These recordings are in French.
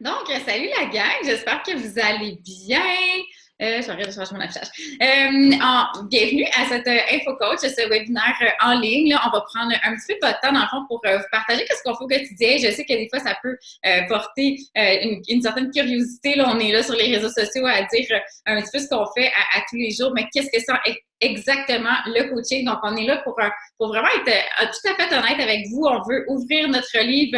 Donc, salut la gang, j'espère que vous allez bien. J'arrête de changer mon affichage. Bienvenue à cette InfoCoach, ce webinaire en ligne. Là, on va prendre un petit peu de votre temps, dans le fond, pour vous partager ce qu'on fait au quotidien. Je sais que des fois, ça peut porter une certaine curiosité. Là, on est là sur les réseaux sociaux à dire un petit peu ce qu'on fait à tous les jours, mais qu'est-ce que c'est exactement le coaching? Donc, on est là pour vraiment être tout à fait honnête avec vous. On veut ouvrir notre livre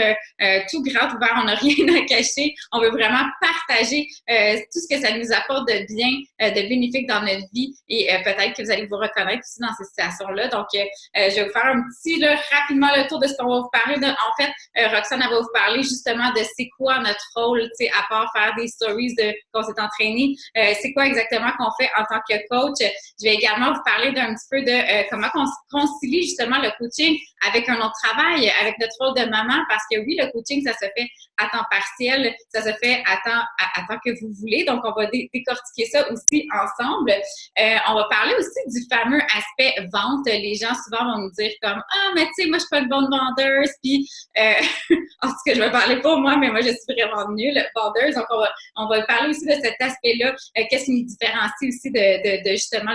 tout grand ouvert, on n'a rien à cacher. On veut vraiment partager tout ce que ça nous apporte de bien, de bénéfique dans notre vie et peut-être que vous allez vous reconnaître aussi dans ces situations-là. Donc, je vais vous faire un petit, là, rapidement le tour de ce qu'on va vous parler. En fait, Roxane, elle va vous parler justement de c'est quoi notre rôle, tu sais, à part faire des stories qu'on s'est entraîné. C'est quoi exactement qu'on fait en tant que coach. Je vais également vous parler d'un petit peu de comment on concilie justement le coaching avec un autre travail, avec notre rôle de maman, parce que oui, le coaching, ça se fait à temps partiel, ça se fait à temps que vous voulez. Donc, on va décortiquer ça aussi ensemble. On va parler aussi du fameux aspect vente. Les gens souvent vont nous dire comme « Ah, mais tu sais, moi, je suis pas une bonne vendeuse. » Puis, en tout cas, je vais parler pour moi, mais moi, je suis vraiment nulle vendeuse. Donc, on va parler aussi de cet aspect-là. Qu'est-ce qui nous différencie aussi de justement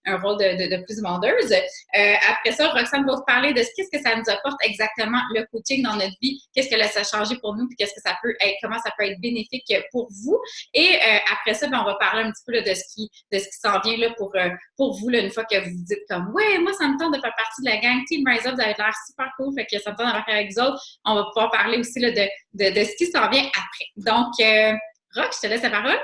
un rôle de plus vendeuse. Après ça, Roxane va vous parler de qu'est-ce que ça nous apporte exactement le coaching dans notre vie, qu'est-ce que ça a changé pour nous, puis qu'est-ce que ça peut être, comment ça peut être bénéfique pour vous. Et après ça, on va parler un petit peu là, de ce qui s'en vient là, pour vous, là, une fois que vous vous dites comme ouais, moi, ça me tente de faire partie de la gang Team Rise Up, vous avez l'air super cool, fait que ça me tente d'en faire avec vous autres. On va pouvoir parler aussi là, de ce qui s'en vient après. Donc, Rox, je te laisse la parole.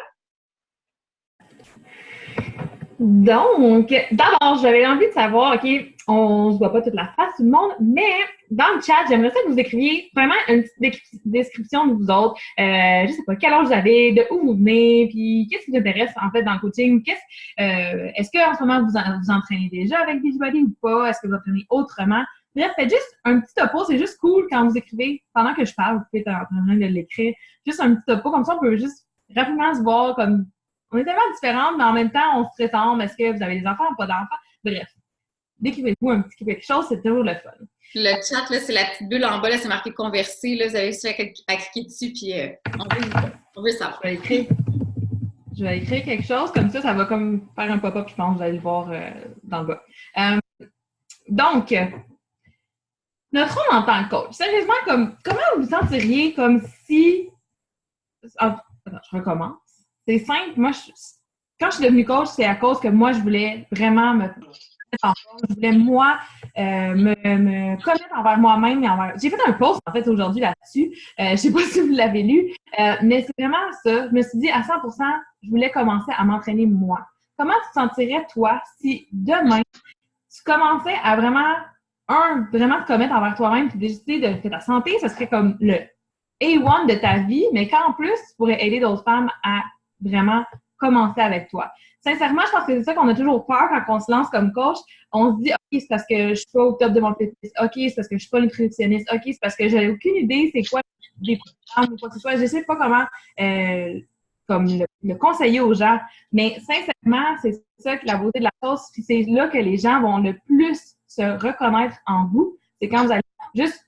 Donc, d'abord, j'avais envie de savoir, OK, on se voit pas toute la face, tout le monde, mais dans le chat, j'aimerais ça que vous écriviez vraiment une petite description de vous autres. Je sais pas, quel âge vous avez, de où vous venez, puis qu'est-ce qui vous intéresse, en fait, dans le coaching? Est-ce qu'en ce moment, vous entraînez déjà avec Beachbody ou pas? Est-ce que vous entraînez autrement? Bref, faites juste un petit topo, c'est juste cool quand vous écrivez. Pendant que je parle, vous pouvez être en train de l'écrire. Juste un petit topo, comme ça, on peut juste rapidement se voir comme on est tellement différentes, mais en même temps, on se ressemble. Est-ce que vous avez des enfants ou pas d'enfants? Bref, décrivez-vous un petit quelque chose, c'est toujours le fun. Le chat, là, c'est la petite bulle en bas, là, c'est marqué converser. Là, vous avez juste à cliquer dessus, puis on veut savoir. Je vais écrire quelque chose, comme ça va comme faire un pop-up, je pense, vous allez le voir dans le bas. Donc, notre rôle en tant que coach, sérieusement, comment vous vous sentiriez comme si... Attends, je recommence. C'est simple. Moi, quand je suis devenue coach, c'est à cause que moi, je voulais vraiment me mettre en forme. Je voulais, moi, me connaître envers moi-même. J'ai fait un post, en fait, aujourd'hui là-dessus. Je sais pas si vous l'avez lu, mais c'est vraiment ça. Je me suis dit, à 100%, je voulais commencer à m'entraîner moi. Comment tu te sentirais, toi, si demain, tu commençais à vraiment te commettre envers toi-même puis décider que ta santé, ce serait comme le A1 de ta vie, mais qu'en plus, tu pourrais aider d'autres femmes à vraiment commencer avec toi. Sincèrement, je pense que c'est ça qu'on a toujours peur quand on se lance comme coach. On se dit, OK, c'est parce que je suis pas au top de mon fitness. OK, c'est parce que je suis pas nutritionniste. OK, c'est parce que j'ai aucune idée c'est quoi des programmes ou quoi que ce soit. Je sais pas comment comme le conseiller aux gens. Mais sincèrement, c'est ça que la beauté de la chose. Puis c'est là que les gens vont le plus se reconnaître en vous. C'est quand vous allez juste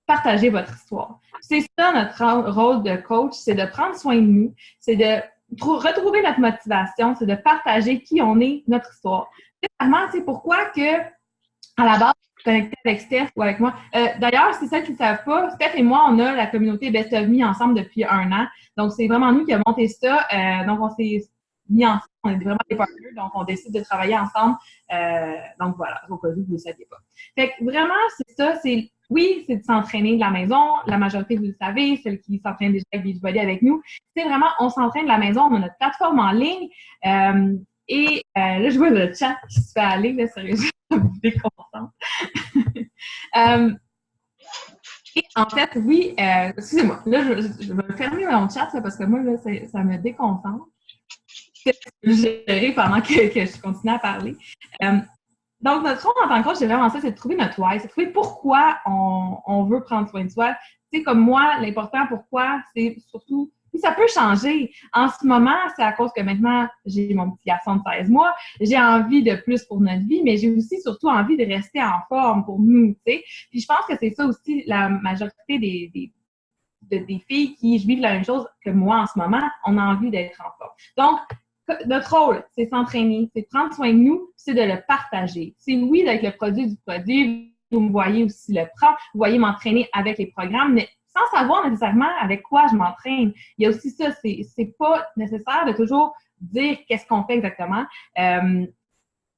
partager votre histoire. C'est ça notre rôle de coach, c'est de prendre soin de nous, c'est de retrouver notre motivation, c'est de partager qui on est, notre histoire. Clairement, c'est pourquoi que, à la base, je suis connectée avec Steph ou avec moi. D'ailleurs, c'est ça qui ne savent pas, Steph et moi, on a la communauté Best of Me ensemble depuis 1 an. Donc, c'est vraiment nous qui avons monté ça. Donc, on s'est mis ensemble, on est vraiment des partenaires, donc on décide de travailler ensemble. Donc, voilà, au cas où vous ne le saviez pas. Fait que vraiment, c'est ça, oui, c'est de s'entraîner de la maison. La majorité, vous le savez, celles qui s'entraînent déjà avec Beachbody avec nous, c'est vraiment, on s'entraîne de la maison, on a notre plateforme en ligne. Là, je vois le chat qui se fait aller, là, sérieusement, ça me déconcentre. Et en fait, oui, excusez-moi, là, je vais fermer mon chat là, parce que moi, là, ça me déconcentre. Je vais gérer pendant que je continue à parler. Donc, notre rôle en tant que coach, c'est vraiment ça, c'est de trouver notre why, c'est de trouver pourquoi on veut prendre soin de soi. Tu sais, comme moi, l'important pourquoi, c'est surtout, puis ça peut changer. En ce moment, c'est à cause que maintenant, j'ai mon petit garçon de 16 mois, j'ai envie de plus pour notre vie, mais j'ai aussi surtout envie de rester en forme pour nous, tu sais. Puis je pense que c'est ça aussi la majorité des filles qui vivent la même chose que moi en ce moment, on a envie d'être en forme. Donc, notre rôle, c'est s'entraîner, c'est prendre soin de nous, c'est de le partager. C'est oui d'être le produit du produit, vous me voyez aussi le prendre, vous voyez m'entraîner avec les programmes, mais sans savoir nécessairement avec quoi je m'entraîne. Il y a aussi ça, c'est pas nécessaire de toujours dire qu'est-ce qu'on fait exactement.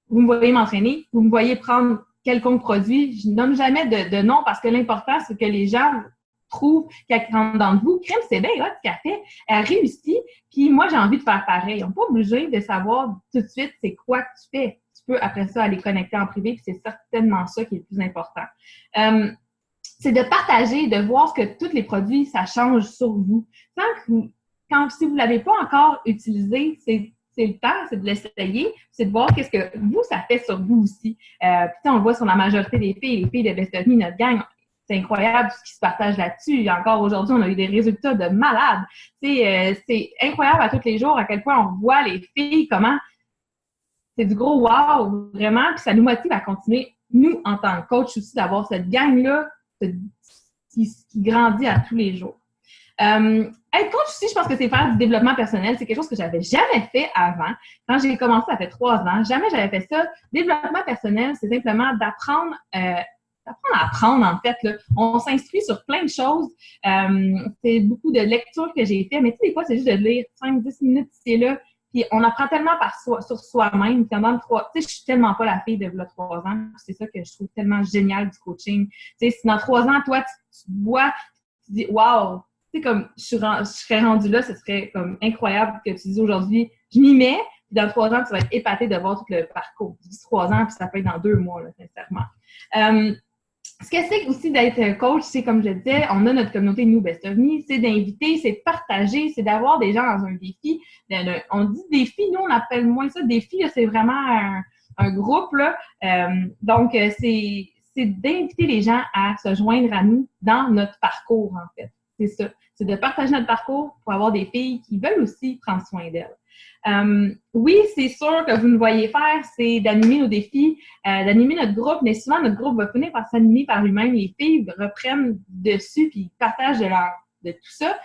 Vous me voyez m'entraîner, vous me voyez prendre quelconque produit, je nomme jamais de nom parce que l'important, c'est que les gens trouvent qu'elle rentre dans le vous. Crème, c'est bien hot ce qu'elle fait. Elle réussit, puis moi, j'ai envie de faire pareil. On n'est pas obligé de savoir tout de suite c'est quoi que tu fais. Tu peux, après ça, aller connecter en privé, puis c'est certainement ça qui est le plus important. C'est de partager, de voir ce que tous les produits, ça change sur vous. Si vous ne l'avez pas encore utilisé, c'est le temps, c'est de l'essayer, c'est de voir qu'est-ce que vous, ça fait sur vous aussi. Puis on le voit sur la majorité des filles, les filles de Best of Me, notre gang, c'est incroyable ce qui se partage là-dessus. Et encore aujourd'hui, on a eu des résultats de malades. C'est incroyable à tous les jours à quel point on voit les filles, comment c'est du gros wow, vraiment, puis ça nous motive à continuer, nous, en tant que coach aussi, d'avoir cette gang-là qui grandit à tous les jours. Être coach aussi, je pense que c'est faire du développement personnel. C'est quelque chose que j'avais jamais fait avant. Quand j'ai commencé, ça fait 3 ans. Jamais j'avais fait ça. Développement personnel, c'est simplement d'apprendre à apprendre, en fait. Là. On s'instruit sur plein de choses. C'est beaucoup de lectures que j'ai fait. Mais tu sais, des fois, c'est juste de lire 5-10 minutes ici et là. Puis on apprend tellement sur soi-même. Pendant 3, tu sais, je suis tellement pas la fille de 3 ans. C'est ça que je trouve tellement génial du coaching. Tu sais, si dans 3 ans, toi, tu vois, tu dis, wow! Tu sais, comme je serais rendue là, ce serait comme incroyable que tu dises aujourd'hui, je m'y mets, puis dans 3 ans, tu vas être épaté de voir tout le parcours. Je dis 3 ans, puis ça peut être dans 2 mois, là, sincèrement. Ce que c'est aussi d'être coach, c'est comme je disais, on a notre communauté New Best of Me, c'est d'inviter, c'est de partager, c'est d'avoir des gens dans un défi. On dit défi, nous, on appelle moins ça défi, là, c'est vraiment un groupe, là. Donc, c'est d'inviter les gens à se joindre à nous dans notre parcours, en fait. C'est ça. C'est de partager notre parcours pour avoir des filles qui veulent aussi prendre soin d'elles. Oui, c'est sûr que vous nous voyez faire, c'est d'animer nos défis, d'animer notre groupe, mais souvent notre groupe va finir par s'animer par lui-même. Les filles reprennent dessus puis partagent de tout ça.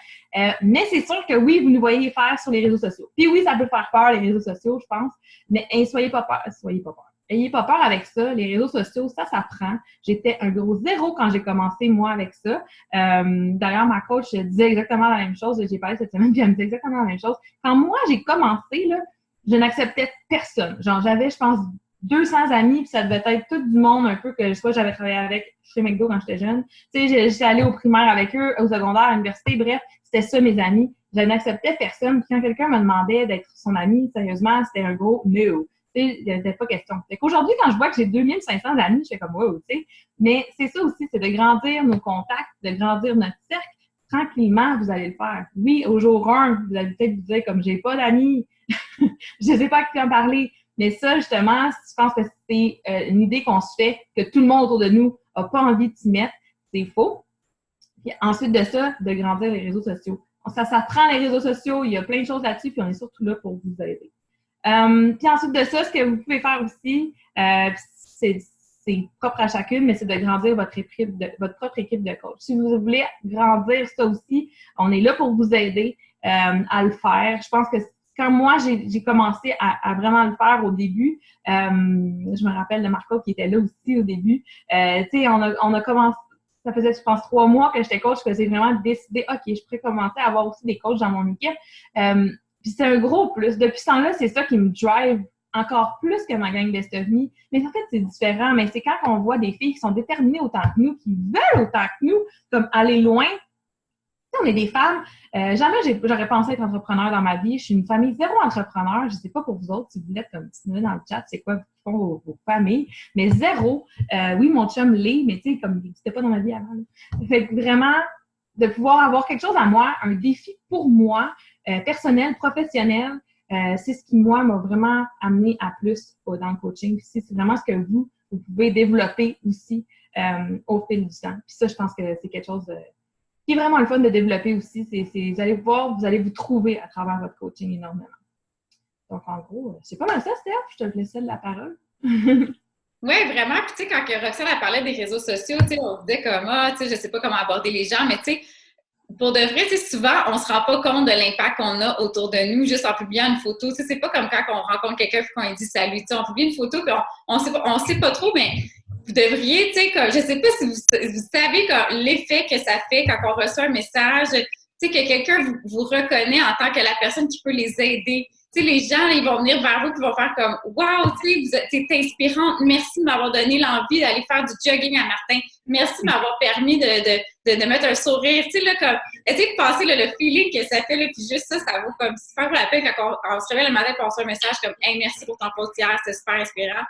Mais c'est sûr que oui, vous nous voyez faire sur les réseaux sociaux. Puis oui, ça peut faire peur, les réseaux sociaux, je pense, mais soyez pas peur. Ayez pas peur avec ça. Les réseaux sociaux, ça s'apprend. J'étais un gros zéro quand j'ai commencé, moi, avec ça. D'ailleurs, ma coach disait exactement la même chose. J'ai parlé cette semaine, puis elle me disait exactement la même chose. Quand moi, j'ai commencé, là, je n'acceptais personne. Genre, j'avais, je pense, 200 amis, puis ça devait être tout du monde un peu que soit j'avais travaillé avec chez McDo quand j'étais jeune. Tu sais, j'étais allée au primaire avec eux, au secondaire, à l'université, bref, c'était ça mes amis. Je n'acceptais personne. Puis quand quelqu'un me demandait d'être son ami, sérieusement, c'était un gros « no ». Il n'y avait pas question. Fait qu'aujourd'hui, quand je vois que j'ai 2500 amis, je fais comme wow, tu sais. Mais c'est ça aussi, c'est de grandir nos contacts, de grandir notre cercle. Tranquillement, vous allez le faire. Oui, au jour 1, vous allez peut-être vous dire comme j'ai pas d'amis, je ne sais pas à qui en parler. Mais ça, justement, je pense que c'est une idée qu'on se fait, que tout le monde autour de nous n'a pas envie de s'y mettre. C'est faux. Puis ensuite de ça, de grandir les réseaux sociaux. Ça s'apprend les réseaux sociaux, il y a plein de choses là-dessus, puis on est surtout là pour vous aider. Puis ensuite de ça, ce que vous pouvez faire aussi, c'est propre à chacune, mais c'est de grandir votre propre équipe de coach. Si vous voulez grandir ça aussi, on est là pour vous aider à le faire. Je pense que quand moi, j'ai commencé à vraiment le faire au début, je me rappelle de Marco qui était là aussi au début, tu sais, on a commencé, ça faisait, je pense, 3 mois que j'étais coach, je faisais vraiment décider, OK, je pourrais commencer à avoir aussi des coachs dans mon équipe. Puis c'est un gros plus. Depuis ce temps-là, c'est ça qui me drive encore plus que ma gang Best of Me. Mais en fait, c'est différent. Mais c'est quand on voit des filles qui sont déterminées autant que nous, qui veulent autant que nous, comme aller loin. On est des femmes. Jamais j'aurais pensé être entrepreneur dans ma vie. Je suis une famille zéro entrepreneur. Je sais pas pour vous autres, si vous voulez comme continuer dans le chat, c'est quoi font vos familles. Mais zéro. Oui, mon chum l'est, mais tu sais, comme il n'existait pas dans ma vie avant. Là. Fait que vraiment, de pouvoir avoir quelque chose à moi, un défi pour moi, personnel, professionnel, c'est ce qui, moi, m'a vraiment amené à plus dans le coaching. Puis c'est vraiment ce que vous pouvez développer aussi au fil du temps. Puis ça, je pense que c'est quelque chose qui est vraiment le fun de développer aussi. Vous allez voir, vous allez vous trouver à travers votre coaching énormément. Donc, en gros, c'est pas mal ça, Steph. Je te laisse la parole. Oui, vraiment. Puis, tu sais, quand Roxane a parlé des réseaux sociaux, tu sais, on se disait comme, tu sais, je sais pas comment aborder les gens, mais tu sais, pour de vrai, souvent, on se rend pas compte de l'impact qu'on a autour de nous juste en publiant une photo. C'est pas comme quand on rencontre quelqu'un et qu'on lui dit salut. On publie une photo puis on sait pas trop, mais vous devriez, comme, je sais pas si vous savez l'effet que ça fait quand on reçoit un message, que quelqu'un vous reconnaît en tant que la personne qui peut les aider. Les gens, ils vont venir vers vous et vont faire comme « Wow, vous êtes inspirante. Merci de m'avoir donné l'envie d'aller faire du jogging à Martin. Merci de m'avoir permis de mettre un sourire. » Comme, essayez de passer le feeling que ça fait, là, puis juste ça vaut comme super la peine quand on se réveille le matin et on reçoit un message comme « Hey, merci pour ton post hier, c'était super inspirant. »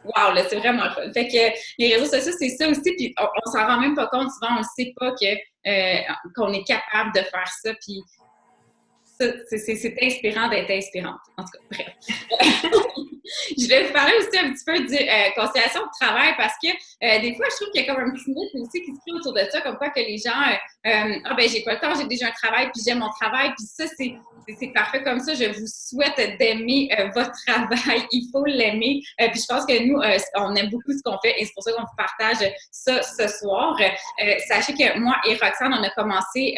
Wow, là, c'est vraiment fun. Fait que les réseaux sociaux, c'est ça aussi, puis on s'en rend même pas compte. Souvent, on ne sait pas qu'on est capable de faire ça, puis c'est inspirant d'être inspirante. En tout cas, bref. Je vais vous parler aussi un petit peu de conciliation de travail parce que des fois, je trouve qu'il y a comme un petit mythe aussi qui se crée autour de ça, comme quoi que les gens j'ai pas le temps, j'ai déjà un travail, puis j'aime mon travail, puis ça, c'est parfait comme ça. Je vous souhaite d'aimer votre travail. Il faut l'aimer. Puis je pense que nous, on aime beaucoup ce qu'on fait et c'est pour ça qu'on vous partage ça ce soir. Sachez que moi et Roxane, on a commencé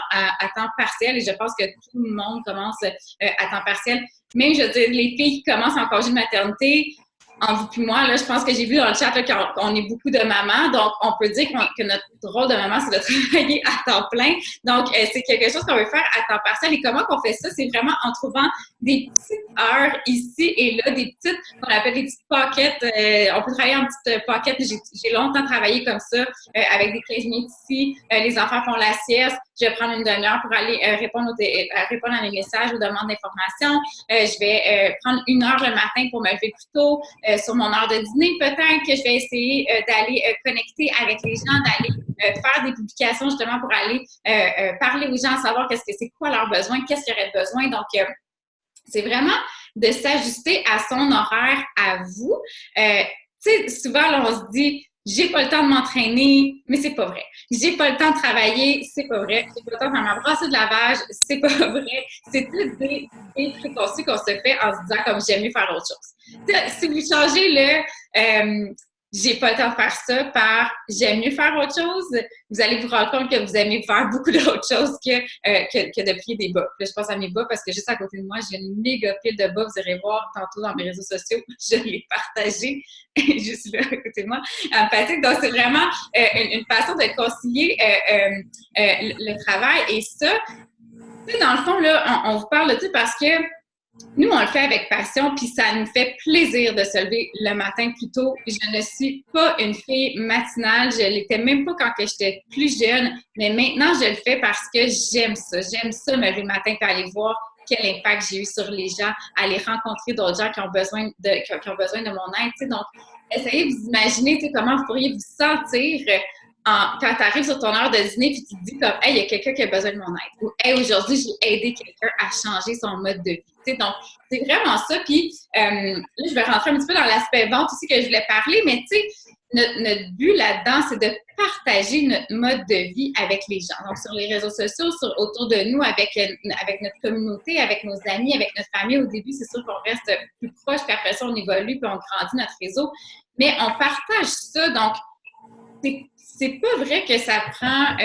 à temps partiel et je pense que tout le monde commence à temps partiel. Même, je veux dire, les filles qui commencent en congé de maternité, en vous puis moi, là, je pense que j'ai vu dans le chat qu'on est beaucoup de mamans, donc on peut dire que notre rôle de maman, c'est de travailler à temps plein. Donc, c'est quelque chose qu'on veut faire à temps partiel. Et comment qu'on fait ça? C'est vraiment en trouvant des petites heures ici et là, des petites, qu'on appelle des petites pockets. On peut travailler en petites pockets. J'ai longtemps travaillé comme ça, avec des 15 minutes ici. Les enfants font la sieste. Je vais prendre une demi-heure pour aller répondre à mes messages, aux demandes d'information. Je vais prendre 1 heure le matin pour me lever plus tôt. Sur mon heure de dîner, peut-être que je vais essayer d'aller connecter avec les gens, d'aller faire des publications justement pour aller parler aux gens, savoir c'est quoi leurs besoins, qu'est-ce qu'ils auraient besoin. Donc, c'est vraiment de s'ajuster à son horaire à vous. Souvent, là, on se dit j'ai pas le temps de m'entraîner, mais c'est pas vrai. J'ai pas le temps de travailler, c'est pas vrai. J'ai pas le temps de faire ma brassée de lavage, c'est pas vrai. C'est toutes des préconçus qu'on se fait en se disant comme j'aime mieux faire autre chose. Si vous changez le j'ai pas le temps de faire ça par j'aime mieux faire autre chose, vous allez vous rendre compte que vous aimez faire beaucoup d'autres choses que de plier des bas. Là, je pense à mes bas parce que juste à côté de moi, j'ai une méga pile de bas. Vous irez voir tantôt dans mes réseaux sociaux. Je l'ai partagé juste là à côté de moi. Donc, c'est vraiment une façon de concilier le travail. Et ça, dans le fond, là, on vous parle de tout parce que nous, on le fait avec passion, puis ça nous fait plaisir de se lever le matin plus tôt. Je ne suis pas une fille matinale, je l'étais même pas quand j'étais plus jeune, mais maintenant, je le fais parce que j'aime ça. J'aime ça, me lever le matin et aller voir quel impact j'ai eu sur les gens, aller rencontrer d'autres gens qui ont besoin de mon aide. Donc, essayez de vous imaginer comment vous pourriez vous sentir quand tu arrives sur ton heure de dîner puis tu te dis comme « Hey, il y a quelqu'un qui a besoin de mon aide » ou « Hey, aujourd'hui, j'ai aidé quelqu'un à changer son mode de vie. » Donc, c'est vraiment ça. Puis là, je vais rentrer un petit peu dans l'aspect vente aussi que je voulais parler, mais tu sais, notre but là-dedans, c'est de partager notre mode de vie avec les gens. Donc, sur les réseaux sociaux, autour de nous, avec notre communauté, avec nos amis, avec notre famille. Au début, c'est sûr qu'on reste plus proche, puis après ça, on évolue, puis on grandit notre réseau. Mais on partage ça. Donc, c'est pas vrai que ça prend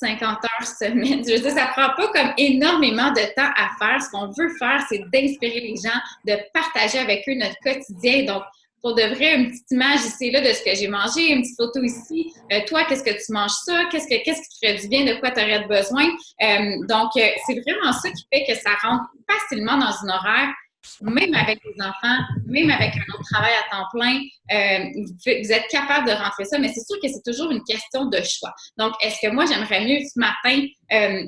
50 heures semaine. Je veux dire, ça prend pas comme énormément de temps à faire. Ce qu'on veut faire, c'est d'inspirer les gens, de partager avec eux notre quotidien. Donc, pour de vrai, une petite image ici et là de ce que j'ai mangé, une petite photo ici. Toi, qu'est-ce que tu manges ça? Qu'est-ce qui te ferait du bien? De quoi tu aurais besoin? Donc, c'est vraiment ça qui fait que ça rentre facilement dans une horaire. Même avec les enfants, même avec un autre travail à temps plein, vous êtes capable de rentrer ça, mais c'est sûr que c'est toujours une question de choix. Donc, est-ce que moi, j'aimerais mieux ce matin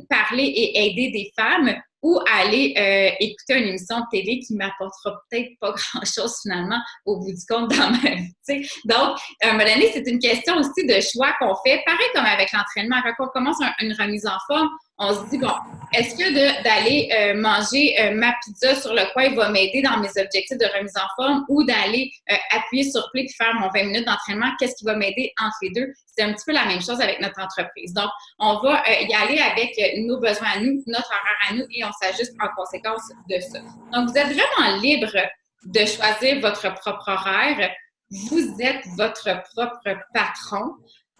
parler et aider des femmes ou aller écouter une émission de télé qui ne m'apportera peut-être pas grand-chose finalement au bout du compte dans ma vie. T'sais. Donc, à un moment donné, c'est une question aussi de choix qu'on fait. Pareil comme avec l'entraînement, quand on commence une remise en forme, on se dit, bon, est-ce que d'aller manger ma pizza sur le coin va m'aider dans mes objectifs de remise en forme ou d'aller appuyer sur play et faire mon 20 minutes d'entraînement, qu'est-ce qui va m'aider entre les deux? C'est un petit peu la même chose avec notre entreprise. Donc, on va y aller avec nos besoins à nous, notre horaire à nous et on s'ajuste en conséquence de ça. Donc, vous êtes vraiment libre de choisir votre propre horaire. Vous êtes votre propre patron.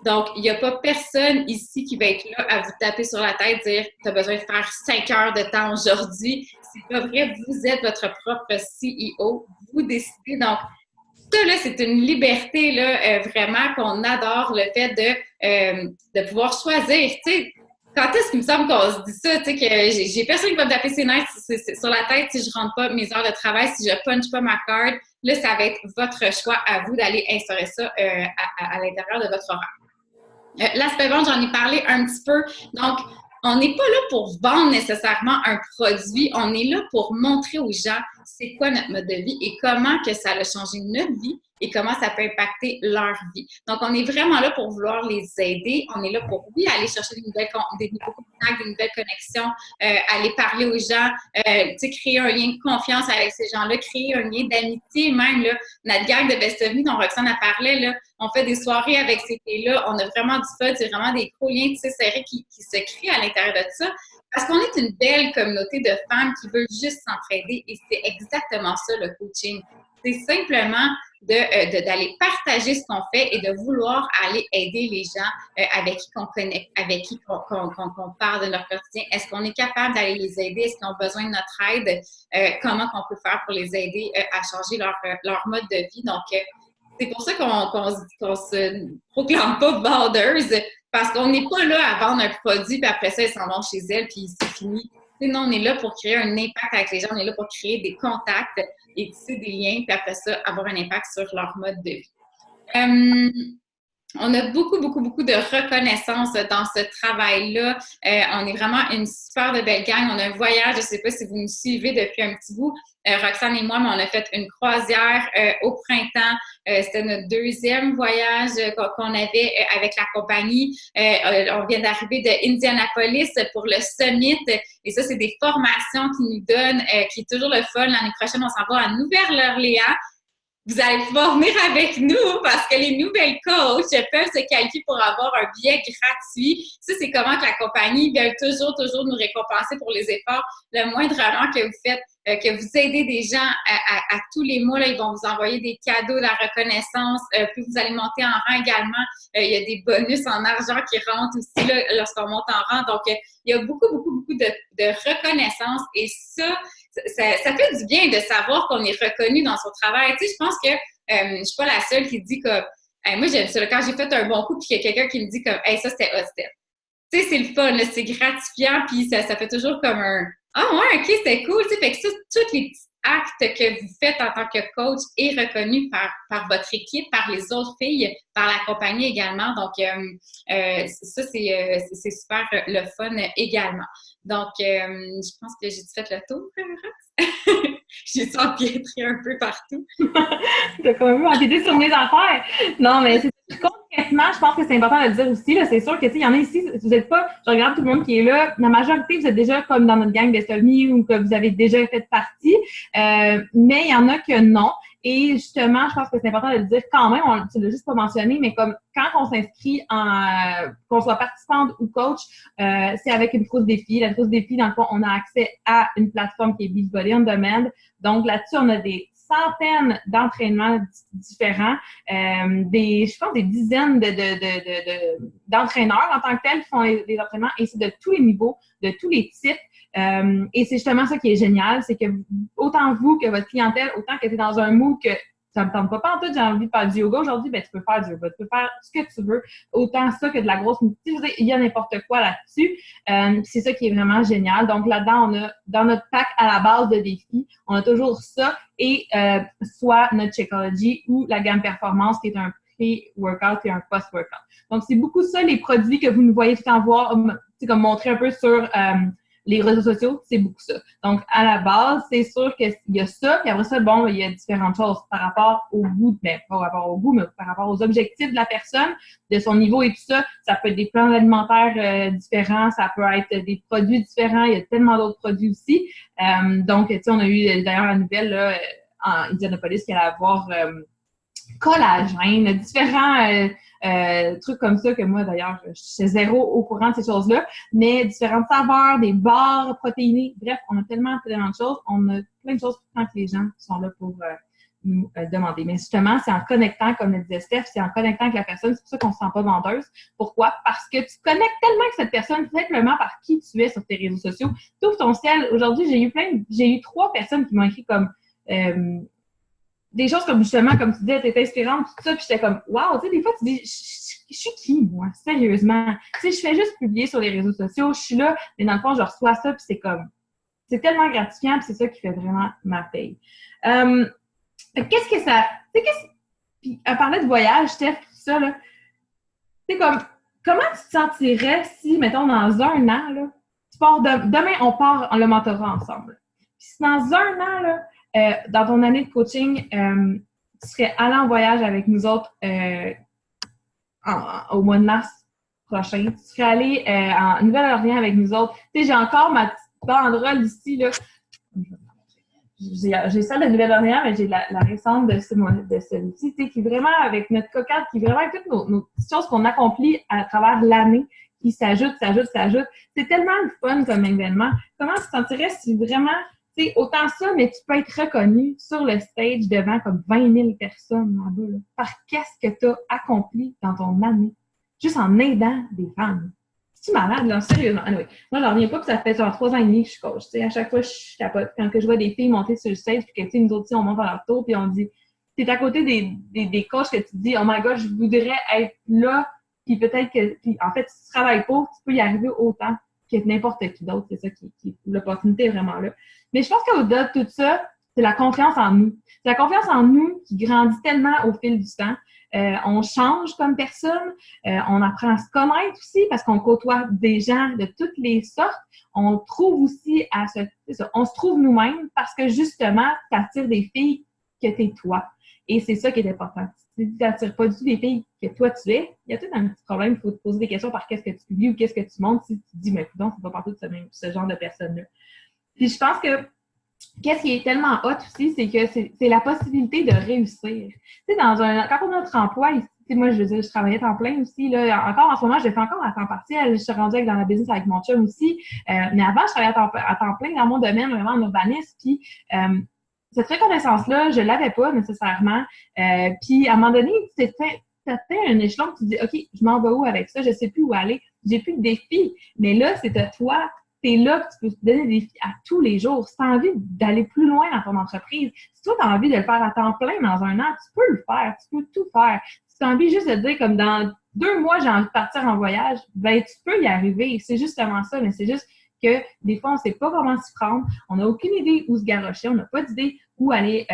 Donc, il n'y a pas personne ici qui va être là à vous taper sur la tête, dire « tu as besoin de faire 5 heures de temps aujourd'hui ». C'est pas vrai, vous êtes votre propre CEO, vous décidez. Donc, ça, là, c'est une liberté, là, vraiment, qu'on adore, le fait de pouvoir choisir. Tu sais, quand est-ce qu'il me semble qu'on se dit ça, tu sais, que j'ai personne qui va me taper ses nerfs sur la tête si je rentre pas mes heures de travail, si je punch pas ma carte. Là, ça va être votre choix à vous d'aller instaurer ça à l'intérieur de votre horaire. L'aspect vente, j'en ai parlé un petit peu. Donc, on n'est pas là pour vendre nécessairement un produit, on est là pour montrer aux gens c'est quoi notre mode de vie et comment que ça a changé notre vie et comment ça peut impacter leur vie. Donc, on est vraiment là pour vouloir les aider. On est là pour, oui, aller chercher des nouveaux contacts, des nouvelles connexions, aller parler aux gens, créer un lien de confiance avec ces gens-là, créer un lien d'amitié même. Là. Notre gang de Best of Me dont Roxane a parlé, là, on fait des soirées avec ces filles-là. On a vraiment du fun. C'est vraiment des gros liens serrés qui se créent à l'intérieur de ça. Parce qu'on est une belle communauté de femmes qui veulent juste s'entraider et c'est exactement ça le coaching. C'est simplement d'aller partager ce qu'on fait et de vouloir aller aider les gens avec qui on connecte, avec qui qu'on parle de leur quotidien. Est-ce qu'on est capable d'aller les aider? Est-ce qu'ils ont besoin de notre aide? Comment on peut faire pour les aider à changer leur mode de vie? Donc, c'est pour ça qu'on se proclame pas vendeuse, parce qu'on n'est pas là à vendre un produit, puis après ça, ils s'en vont chez elles, puis c'est fini. Non, on est là pour créer un impact avec les gens, on est là pour créer des contacts et tisser des liens, puis après ça, avoir un impact sur leur mode de vie. On a beaucoup de reconnaissance dans ce travail-là. On est vraiment une super de belle gang. On a un voyage, je ne sais pas si vous nous suivez depuis un petit bout, Roxane et moi, mais on a fait une croisière au printemps. C'était notre deuxième voyage qu'on avait avec la compagnie. On vient d'arriver de Indianapolis pour le Summit. Et ça, c'est des formations qui nous donnent, qui est toujours le fun. L'année prochaine, on s'en va à Nouvelle-Orléans. Vous allez pouvoir venir avec nous parce que les nouvelles coachs peuvent se qualifier pour avoir un billet gratuit. Ça, c'est comment que la compagnie vient toujours nous récompenser pour les efforts. Le moindrement que vous faites, que vous aidez des gens à tous les mois, là, ils vont vous envoyer des cadeaux, de la reconnaissance. Plus vous allez monter en rang également, il y a des bonus en argent qui rentrent aussi là, lorsqu'on monte en rang. Donc, il y a beaucoup de reconnaissance et ça fait du bien de savoir qu'on est reconnu dans son travail. Tu sais, je pense que je suis pas la seule qui dit que moi, j'aime ça. Quand j'ai fait un bon coup puis qu'il y a quelqu'un qui me dit comme hey, ça, c'était hot, Steph. Tu sais, c'est le fun, là, c'est gratifiant, puis ça fait toujours comme un ah ouais, ok, c'était cool. Tu sais, fait que ça, tous les petits actes que vous faites en tant que coach est reconnu par votre équipe, par les autres filles, par la compagnie également. Donc, ça, c'est super le fun également. Donc, je pense que j'ai fait le tour, Rox. J'ai empiétré un peu partout. T'as quand même empiété sur mes affaires. Non, mais c'est concrètement, je pense que c'est important de le dire aussi. Là, c'est sûr que, tu sais, il y en a ici, vous n'êtes pas, je regarde tout le monde qui est là, la majorité, vous êtes déjà comme dans notre gang Best of Me ou que vous avez déjà fait partie, mais il y en a que non. Et justement, je pense que c'est important de le dire quand même, tu l'as juste pas mentionné, mais comme quand on s'inscrit qu'on soit participante ou coach, c'est avec une trousse défi. La trousse défi, dans le fond, on a accès à une plateforme qui est Beachbody On Demand. Donc là-dessus, on a des centaines d'entraînements différents, je pense des dizaines d'entraîneurs en tant que tels qui font les entraînements et c'est de tous les niveaux, de tous les types. Et c'est justement ça qui est génial, c'est que autant vous que votre clientèle, autant que tu es dans un mood que ça me tente pas en tout, j'ai envie de faire du yoga aujourd'hui, ben tu peux faire du yoga, tu peux faire ce que tu veux, autant ça que de la grosse multitude, il y a n'importe quoi là-dessus. C'est ça qui est vraiment génial. Donc là-dedans, on a dans notre pack à la base de défis, on a toujours ça et soit notre Shakeology ou la gamme performance qui est un pré-workout et un post-workout. Donc c'est beaucoup ça les produits que vous nous voyez tout le temps voir, comme montrer un peu sur les réseaux sociaux, c'est beaucoup ça. Donc, à la base, c'est sûr qu'il y a ça, puis après ça, bon, il y a différentes choses par rapport au goût, pas par rapport au goût, mais par rapport aux objectifs de la personne, de son niveau et tout ça. Ça peut être des plans alimentaires différents, ça peut être des produits différents, il y a tellement d'autres produits aussi. Donc, tu sais, on a eu d'ailleurs la nouvelle là, en Indianapolis qu'il allait avoir collagène, différents trucs comme ça que moi, d'ailleurs, je suis zéro au courant de ces choses-là, mais différentes saveurs, des barres protéinées, bref, on a tellement de choses, on a plein de choses tant que les gens sont là pour nous demander. Mais justement, c'est en connectant, comme le disait Steph, c'est en connectant avec la personne, c'est pour ça qu'on ne se sent pas vendeuse. Pourquoi? Parce que tu connectes tellement avec cette personne, simplement par qui tu es sur tes réseaux sociaux. Tu ouvres ton ciel. Aujourd'hui, j'ai eu 3 personnes qui m'ont écrit comme des choses comme justement, comme tu disais, t'es inspirante, tout ça, puis j'étais comme, wow, tu sais, des fois, tu dis, je suis qui, moi, sérieusement? Tu sais, je fais juste publier sur les réseaux sociaux, je suis là, mais dans le fond, je reçois ça, puis c'est tellement gratifiant, puis c'est ça qui fait vraiment ma paye. Qu'est-ce que ça, tu sais, puis elle parlait de voyage, Steph, tout ça, là, tu sais, comme, comment tu te sentirais si, mettons, dans un an, là, tu pars demain, on part en le mentorat ensemble. Puis si dans un an, là, dans ton année de coaching, tu serais allé en voyage avec nous autres au mois de mars prochain. Tu serais allé en Nouvelle-Orléans avec nous autres. Tu sais, j'ai encore ma petite banderole ici, là. J'ai celle de Nouvelle-Orléans, mais j'ai la récente de celui-ci, tu sais, qui est vraiment avec notre cocarde, qui est vraiment avec toutes nos petites choses qu'on accomplit à travers l'année, qui s'ajoutent. C'est tellement le fun comme événement. Comment tu te sentirais si vraiment... C'est autant ça, mais tu peux être reconnu sur le stage devant comme 20 000 personnes là-bas, là, par qu'est-ce que tu as accompli dans ton année, juste en aidant des femmes. C'est-tu malade, là? Sérieusement. Anyway, moi, j'en reviens pas que ça fait genre 3 ans et demi que je coach. Tu sais, à chaque fois, je capote. Quand que je vois des filles monter sur le stage, puis que, tu sais, nous autres, on monte à leur tour, puis on dit, t'es à côté des coachs que tu te dis, oh my God, je voudrais être là, puis peut-être que, puis en fait, si tu travailles pour, tu peux y arriver autant que n'importe qui d'autre. C'est ça qui l'opportunité est vraiment là. Mais je pense qu'au-delà de tout ça, c'est la confiance en nous. C'est la confiance en nous qui grandit tellement au fil du temps. On change comme personne. On apprend à se connaître aussi parce qu'on côtoie des gens de toutes les sortes. On trouve aussi on se trouve nous-mêmes parce que justement, tu attires des filles que t'es toi. Et c'est ça qui est important. Si tu n'attires pas du tout des filles que toi tu es, il y a tout un petit problème. Il faut te poser des questions par qu'est-ce que tu publies ou qu'est-ce que tu montres si tu te dis, mais non, c'est pas partout de ce genre de personnes-là. Puis je pense que qu'est-ce qui est tellement hot aussi, c'est que c'est la possibilité de réussir. Tu sais, quand on a notre emploi, moi, je veux dire, je travaillais à temps plein aussi, là. Encore en ce moment, je fais encore à temps partiel. Je suis rendue dans la business avec mon chum aussi. Mais avant, je travaillais à temps plein dans mon domaine, vraiment en urbanisme. Puis, cette reconnaissance-là, je l'avais pas nécessairement. Puis, à un moment donné, t'as fait un échelon, tu te dis, OK, je m'en vais où avec ça? Je sais plus où aller. J'ai plus de défis. Mais là, c'est à toi. T'es là que tu peux te donner des défis à tous les jours. Si tu as envie d'aller plus loin dans ton entreprise, si toi, tu as envie de le faire à temps plein dans un an, tu peux le faire, tu peux tout faire. Si tu as envie juste de dire comme dans 2 mois, j'ai envie de partir en voyage, ben tu peux y arriver. C'est justement ça, mais c'est juste que des fois, on ne sait pas comment s'y prendre, on n'a aucune idée où se garrocher, on n'a pas d'idée où aller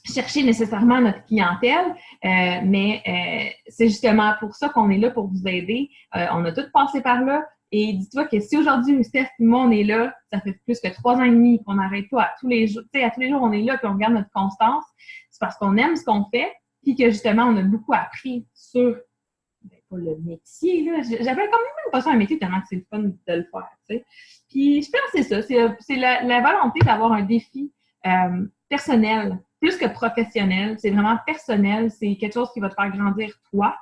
chercher nécessairement notre clientèle, mais c'est justement pour ça qu'on est là pour vous aider. On a tous passé par là. Et dis-toi que si aujourd'hui, Steph et moi, on est là, ça fait plus que 3 ans et demi qu'on n'arrête pas à tous les jours. Tu sais, à tous les jours, on est là puis on garde notre constance. C'est parce qu'on aime ce qu'on fait puis que justement, on a beaucoup appris sur pas le métier, là. J'appelle quand même pas ça un métier tellement que c'est le fun de le faire, tu sais. Puis je pense que c'est ça. C'est la volonté d'avoir un défi personnel, plus que professionnel. C'est vraiment personnel. C'est quelque chose qui va te faire grandir toi.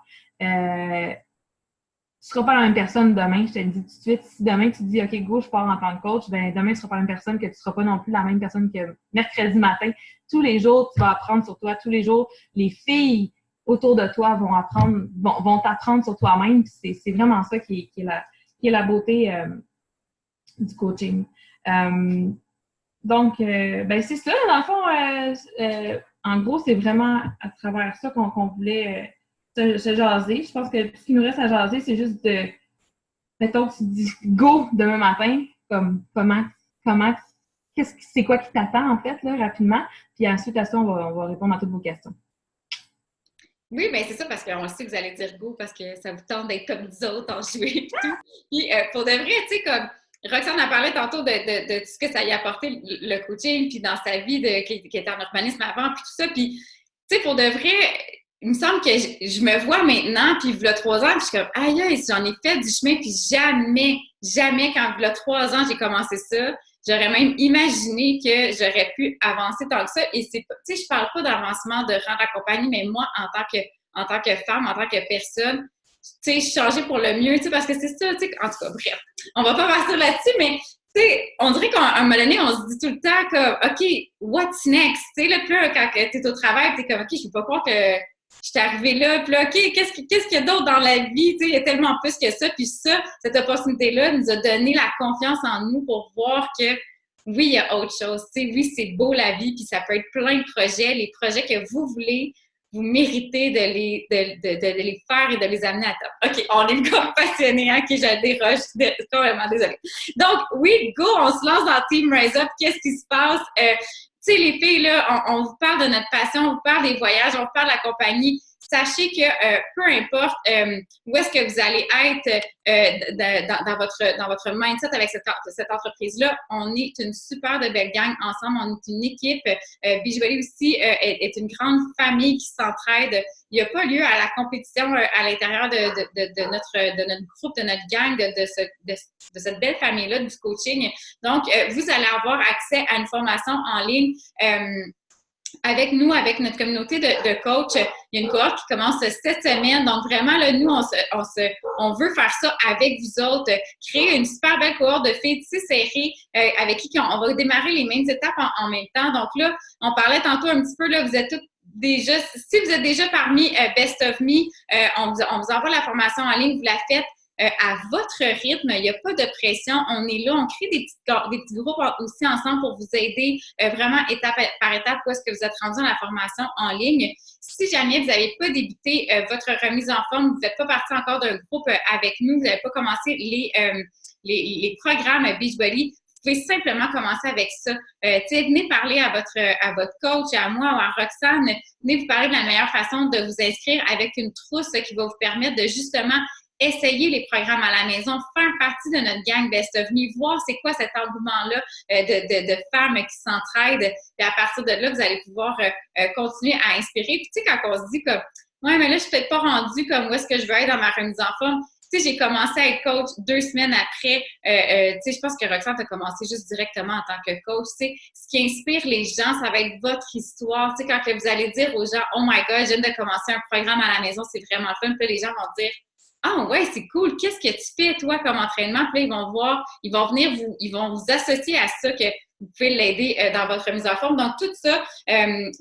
Tu seras pas la même personne demain, je te le dis tout de suite. Si demain tu te dis, OK, go, je pars en tant que coach, ben demain tu seras pas la même personne, que tu seras pas non plus la même personne que mercredi matin. Tous les jours, tu vas apprendre sur toi. Tous les jours, les filles autour de toi vont t'apprendre sur toi-même. C'est vraiment ça qui est la beauté du coaching. Donc, ben c'est ça, dans le fond, en gros, c'est vraiment à travers ça qu'on voulait se jaser. Je pense que ce qui nous reste à jaser, c'est juste de, mettons que tu dis go demain matin, c'est quoi qui t'attend en fait, là, rapidement. Puis ensuite à ça, on va répondre à toutes vos questions. Oui, bien c'est ça, parce qu'on sait que vous allez dire go parce que ça vous tente d'être comme nous autres en jouer et tout. Puis pour de vrai, tu sais, comme Roxane a parlé tantôt de tout ce que ça y a apporté le coaching, puis dans sa vie qui était en urbanisme avant, puis tout ça. Puis, tu sais, pour de vrai, il me semble que je me vois maintenant, puis il y a 3 ans, puis je suis comme, aïe, j'en ai fait du chemin, puis jamais, quand il y a 3 ans, j'ai commencé ça, j'aurais même imaginé que j'aurais pu avancer tant que ça. Et c'est, tu sais, je parle pas d'avancement de rang de la compagnie, mais moi, en tant que femme, en tant que personne, tu sais, changer pour le mieux, tu sais, parce que c'est ça, tu sais, en tout cas, bref, on va pas partir là-dessus, mais tu sais, on dirait qu'à un moment donné, on se dit tout le temps comme, OK, what's next? Tu sais, là, puis là, quand t'es au travail, t'es comme, OK, je peux pas croire que je suis arrivée là, puis là, OK, qu'est-ce qu'il y a d'autre dans la vie? Tu sais, il y a tellement plus que ça, puis ça, cette opportunité-là nous a donné la confiance en nous pour voir que, oui, il y a autre chose. Tu sais, oui, c'est beau la vie, puis ça peut être plein de projets, les projets que vous voulez, vous méritez de les faire et de les amener à top. OK, on est comme passionnés, hein, que je déroge, complètement désolée. Donc, oui, go, on se lance dans Team Rise Up. Qu'est-ce qui se passe? Tu sais, les filles, là, on vous parle de notre passion, on vous parle des voyages, on vous parle de la compagnie. Sachez que peu importe où est-ce que vous allez être dans votre mindset avec cette entreprise-là, on est une super de belle gang ensemble, on est une équipe. Beachbody aussi est une grande famille qui s'entraide. Il n'y a pas lieu à la compétition à l'intérieur de notre groupe, de notre gang, de cette belle famille-là du coaching. Donc, vous allez avoir accès à une formation en ligne avec nous, avec notre communauté de coachs. Il y a une cohorte qui commence cette semaine. Donc, vraiment, là, nous, on veut faire ça avec vous autres, créer une super belle cohorte de filles tissées serrées avec qui on va démarrer les mêmes étapes en même temps. Donc là, on parlait tantôt un petit peu, là, vous êtes toutes déjà, si vous êtes déjà parmi Best of Me, on vous envoie la formation en ligne, vous la faites. À votre rythme, il n'y a pas de pression. On est là, on crée des petits groupes aussi ensemble pour vous aider vraiment étape par étape où est-ce que vous êtes rendu dans la formation en ligne. Si jamais vous n'avez pas débuté votre remise en forme, vous n'êtes pas parti encore d'un groupe avec nous, vous n'avez pas commencé les programmes Beachbody, vous pouvez simplement commencer avec ça. Venez parler à votre coach, à moi ou à Roxane. Venez vous parler de la meilleure façon de vous inscrire avec une trousse qui va vous permettre de justement essayer les programmes à la maison, faire partie de notre gang Best of Me, voir c'est quoi cet engouement-là de femmes qui s'entraident. Et à partir de là, vous allez pouvoir continuer à inspirer. Puis tu sais, quand on se dit comme « Ouais, mais là, je suis peut-être pas rendue comme où est-ce que je veux être dans ma remise en forme », tu sais, j'ai commencé à être coach 2 semaines après. Tu sais, je pense que Roxane a commencé juste directement en tant que coach. Tu sais, ce qui inspire les gens, ça va être votre histoire. Tu sais, quand que vous allez dire aux gens « Oh my God, je viens de commencer un programme à la maison, c'est vraiment fun », puis les gens vont dire ah ouais, c'est cool. Qu'est-ce que tu fais, toi, comme entraînement? Puis là, ils vont venir ils vont vous associer à ça, que vous pouvez l'aider dans votre mise en forme. Donc, tout ça,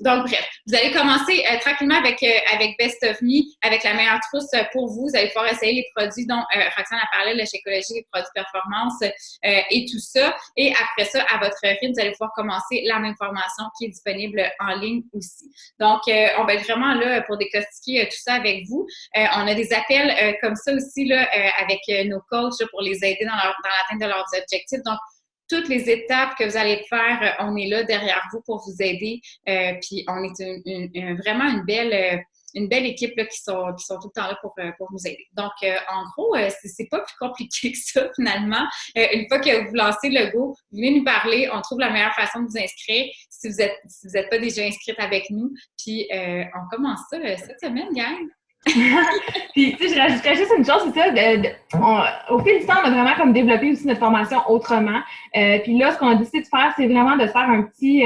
donc bref, vous allez commencer tranquillement avec Best of Me, avec la meilleure trousse pour vous. Vous allez pouvoir essayer les produits dont Roxane a parlé, le Shakeology, les produits performance et tout ça. Et après ça, à votre rythme, vous allez pouvoir commencer la même formation qui est disponible en ligne aussi. Donc, on va être vraiment là pour décortiquer tout ça avec vous. On a des appels comme ça aussi là, avec nos coachs là, pour les aider dans l'atteinte de leurs objectifs. Donc, toutes les étapes que vous allez faire, on est là derrière vous pour vous aider. Puis on est vraiment une belle équipe là, qui sont tout le temps là pour nous aider. Donc, en gros, c'est pas plus compliqué que ça, finalement. Une fois que vous lancez le go, vous venez nous parler, on trouve la meilleure façon de vous inscrire si vous êtes pas déjà inscrite avec nous. Puis, on commence ça cette semaine, gang. Puis, tu sais, je rajouterais juste une chose, c'est ça, au fil du temps, on a vraiment comme développé aussi notre formation autrement. Puis là, ce qu'on a décidé de faire, c'est vraiment de faire un petit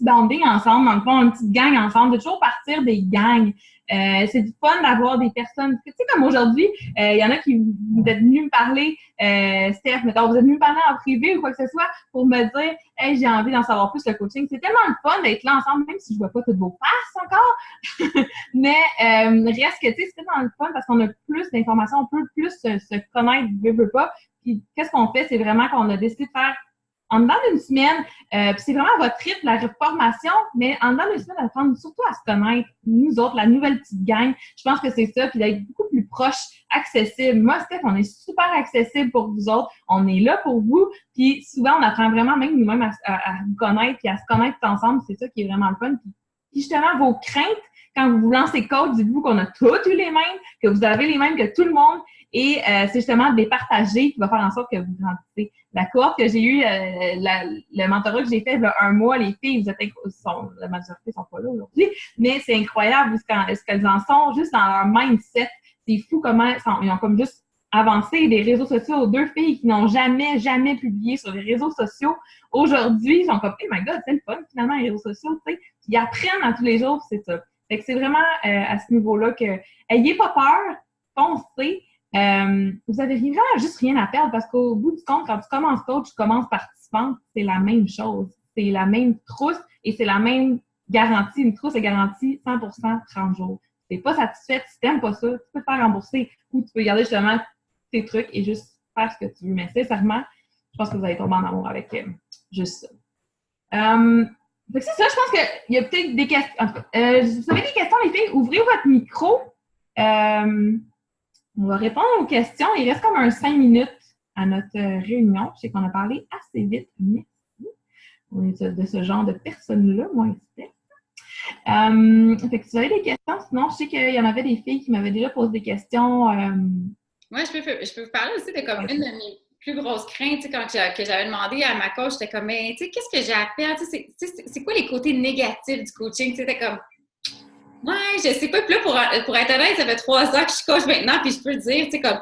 bonding ensemble, dans le fond, une petite gang ensemble, de toujours partir des gangs. C'est du fun d'avoir des personnes, tu sais, comme aujourd'hui, il y en a qui vous êtes venus me parler, Steph, mettons, vous êtes venus me parler en privé ou quoi que ce soit pour me dire, hey, j'ai envie d'en savoir plus le coaching. C'est tellement le fun d'être là ensemble, même si je vois pas toutes vos faces encore. Mais reste que, tu sais, c'est tellement le fun parce qu'on a plus d'informations, on peut plus se connaître, veut pas. Puis qu'est-ce qu'on fait, c'est vraiment qu'on a décidé de faire en dedans d'une semaine, puis c'est vraiment votre rythme, la formation, mais en dedans d'une semaine, d'apprendre surtout à se connaître, nous autres, la nouvelle petite gang. Je pense que c'est ça, puis d'être beaucoup plus proche, accessible. Moi, Steph, on est super accessible pour vous autres. On est là pour vous, puis souvent, on apprend vraiment même nous-mêmes à vous connaître, puis à se connaître ensemble. C'est ça qui est vraiment le fun. Puis justement, vos craintes, quand vous vous lancez coach, dites-vous qu'on a toutes eu les mêmes, que vous avez les mêmes que tout le monde, et c'est justement de les partager qui va faire en sorte que vous grandissez. La cohorte que j'ai eue, le mentorat que j'ai fait il y a un mois, les filles, la majorité sont pas là aujourd'hui, mais c'est incroyable ce qu'elles en sont juste dans leur mindset. C'est fou comment ils ont comme juste avancé des réseaux sociaux. 2 filles qui n'ont jamais publié sur les réseaux sociaux. Aujourd'hui, ils sont comme, hey my God, c'est le fun finalement les réseaux sociaux, tu sais. Ils apprennent à tous les jours, c'est ça. Fait que c'est vraiment à ce niveau-là que ayez pas peur, foncez. Vous avez vraiment juste rien à perdre parce qu'au bout du compte, quand tu commences coach, tu commences participante, c'est la même chose. C'est la même trousse et c'est la même garantie. Une trousse est garantie 100% 30 jours. Si t'es pas satisfaite, si t'aimes pas ça, tu peux te faire rembourser ou tu peux garder justement tes trucs et juste faire ce que tu veux. Mais sincèrement, je pense que vous allez tomber en amour avec juste ça. Fait que c'est ça, je pense qu'il y a peut-être des questions. En tout cas, si vous avez des questions, les filles, ouvrez votre micro. On va répondre aux questions. Il reste comme 5 minutes à notre réunion. Je sais qu'on a parlé assez vite. Merci. On est de ce genre de personnes-là, moi et Steph. Fait que si vous avez des questions, sinon, je sais qu'il y en avait des filles qui m'avaient déjà posé des questions. Moi, je peux vous parler aussi de comme une de mes plus grosses craintes, quand que j'avais demandé à ma coach, j'étais comme, mais tu sais, qu'est-ce que j'ai à perdre? C'est quoi les côtés négatifs du coaching? C'était comme, ouais, je sais pas. Puis là, pour être honnête, ça fait 3 ans que je coach maintenant, puis je peux dire, tu sais, comme,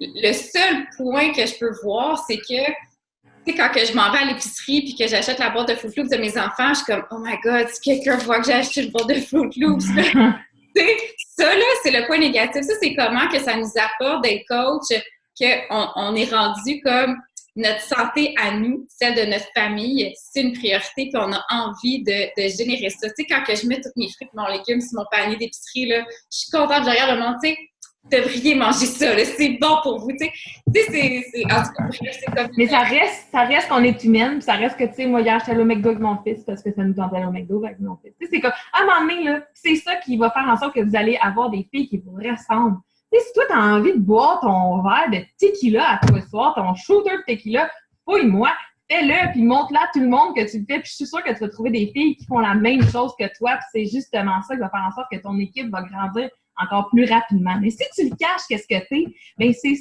le seul point que je peux voir, c'est que, tu sais, quand que je m'en vais à l'épicerie puis que j'achète la boîte de Fruit Loops de mes enfants, je suis comme, oh my God, si quelqu'un voit que j'ai acheté une boîte de Fruit Loops, ça, là, c'est le point négatif. Ça, c'est comment que ça nous apporte d'être coach, qu'on est rendu comme notre santé à nous, celle de notre famille, c'est une priorité, puis on a envie de générer ça. Tu sais, quand que je mets toutes mes fruits et mon légume sur mon panier d'épicerie, là, je suis contente, je regarde le monde, tu sais, vous devriez manger ça, là, c'est bon pour vous, tu sais. En tout cas, c'est comme... Mais ça reste qu'on est humaine, puis ça reste que, tu sais, moi, hier, j'étais allée au McDo avec mon fils parce que ça nous tentait d'aller au McDo avec mon fils. Tu sais, c'est comme, à un moment donné, là, c'est ça qui va faire en sorte que vous allez avoir des filles qui vous ressemblent. Tu sais, si toi, t'as envie de boire ton verre de tequila à toi ce soir, ton shooter de tequila, fouille-moi, fais-le, puis montre-le à tout le monde que tu le fais, puis je suis sûre que tu vas trouver des filles qui font la même chose que toi, puis c'est justement ça qui va faire en sorte que ton équipe va grandir encore plus rapidement. Mais si tu le caches, qu'est-ce que t'es, bien, c'est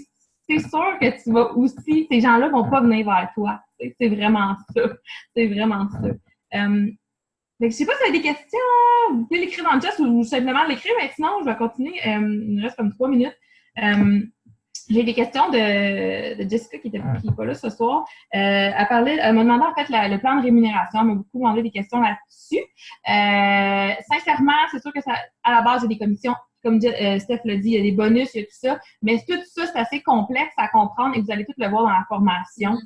sûr que tu vas aussi, ces gens-là vont pas venir vers toi. C'est vraiment ça. C'est vraiment ça. Fait que je sais pas si vous avez des questions, vous pouvez l'écrire dans le chat ou simplement l'écrire, mais sinon, je vais continuer. Il me reste comme 3 minutes. J'ai des questions de Jessica qui n'est pas là ce soir. Elle m'a demandé en fait le plan de rémunération. Elle m'a beaucoup demandé des questions là-dessus. Sincèrement, c'est sûr que ça, à la base, il y a des commissions. Comme Steph l'a dit, il y a des bonus, il y a tout ça. Mais tout ça, c'est assez complexe à comprendre et vous allez tout le voir dans la formation.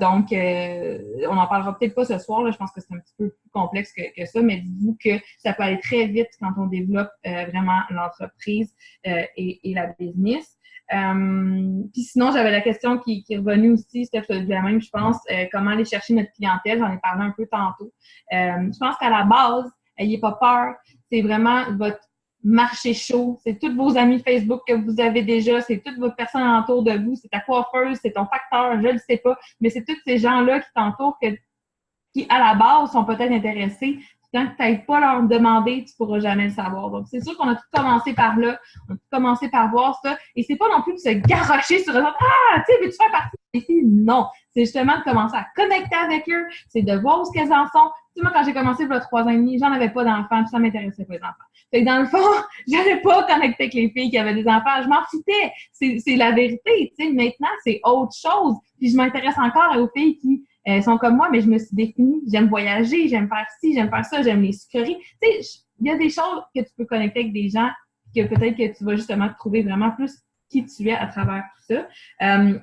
Donc, on n'en parlera peut-être pas ce soir. Là, je pense que c'est un petit peu plus complexe que ça, mais dites-vous que ça peut aller très vite quand on développe vraiment l'entreprise et la business. Puis sinon, j'avais la question qui est revenue aussi, Steph a dit la même, je pense, comment aller chercher notre clientèle. J'en ai parlé un peu tantôt. Je pense qu'à la base, n'ayez pas peur. C'est vraiment votre marché chaud, c'est tous vos amis Facebook que vous avez déjà, c'est toutes vos personnes autour de vous, c'est ta coiffeuse, c'est ton facteur, je le sais pas, mais c'est tous ces gens-là qui t'entourent qui, à la base, sont peut-être intéressés. Tant que tu n'ailles pas leur demander, tu ne pourras jamais le savoir. Donc, c'est sûr qu'on a tout commencé par là. On a tout commencé par voir ça. Et c'est pas non plus de se garrocher sur eux autres. Ah, tu sais, veux-tu faire partie des filles? Non. C'est justement de commencer à connecter avec eux. C'est de voir où qu'elles en sont. Tu sais, moi, quand j'ai commencé il y a 3 ans et demi, j'en avais pas d'enfants, puis ça m'intéressait pas les enfants. Fait que dans le fond, j'allais pas connecter avec les filles qui avaient des enfants. Je m'en foutais. C'est la vérité. Tu sais, maintenant, c'est autre chose. Puis je m'intéresse encore aux filles qui sont comme moi, mais je me suis définie. J'aime voyager, j'aime faire ci, j'aime faire ça, j'aime les sucreries. Tu sais, il y a des choses que tu peux connecter avec des gens que peut-être que tu vas justement trouver vraiment plus qui tu es à travers tout ça.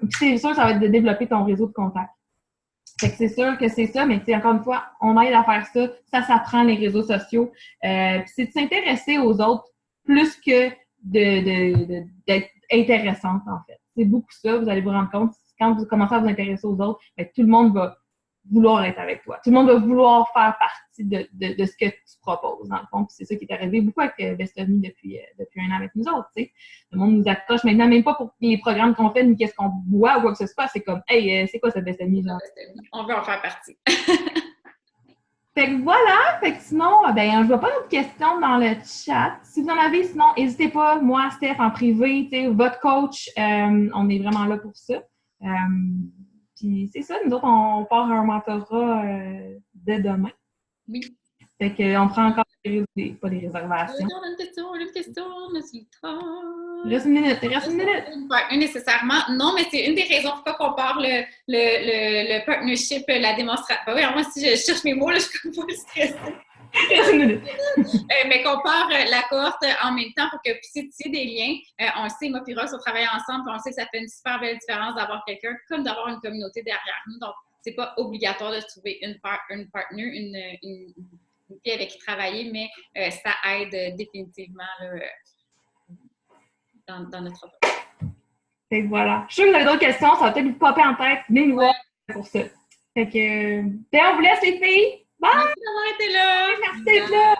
Puis c'est sûr que ça va être de développer ton réseau de contacts. Fait que c'est sûr que c'est ça, mais encore une fois, on aide à faire ça. Ça s'apprend les réseaux sociaux. Puis c'est de s'intéresser aux autres plus que d'être intéressante, en fait. C'est beaucoup ça, vous allez vous rendre compte. Quand vous commencez à vous intéresser aux autres, bien, tout le monde va vouloir être avec toi. Tout le monde va vouloir faire partie de ce que tu proposes, dans le fond. Puis c'est ça qui est arrivé beaucoup avec Best of Me depuis 1 an avec nous autres, tu sais. Le monde nous accroche maintenant, même pas pour les programmes qu'on fait, ni qu'est-ce qu'on boit ou quoi que ce soit. C'est comme, hey, c'est quoi ce Best of Me, genre? On veut en faire partie. Fait que voilà. Fait que sinon, ben, je vois pas d'autres questions dans le chat. Si vous en avez, sinon, n'hésitez pas. Moi, Steph, en privé, tu sais, votre coach, on est vraiment là pour ça. Puis c'est ça, nous autres, on part à un mentorat dès demain. Oui. Fait qu'on prend encore pas des réservations. On a une question, on a le temps. Il reste une minute. Pas nécessairement. Non, mais c'est une des raisons pourquoi qu'on part le partnership, la démonstration. Ben oui, moi, si je cherche mes mots, là, je suis comme pas stressée. Reste une minute. Mais qu'on part la cohorte en même temps pour que vous puissiez tisser des liens. On le sait, moi et Ross, on travaille ensemble, puis on sait que ça fait une super belle différence d'avoir quelqu'un, comme d'avoir une communauté derrière nous. Donc, c'est pas obligatoire de se trouver une partner, une fille avec qui travailler, mais ça aide définitivement là, dans notre travail. Et voilà. Je suis sûre que vous avez d'autres questions, ça va peut-être vous popper en tête, mais nous voilà pour ça. Fait que, on vous laisse les filles. Bye! Merci d'avoir été là! Merci d'être là!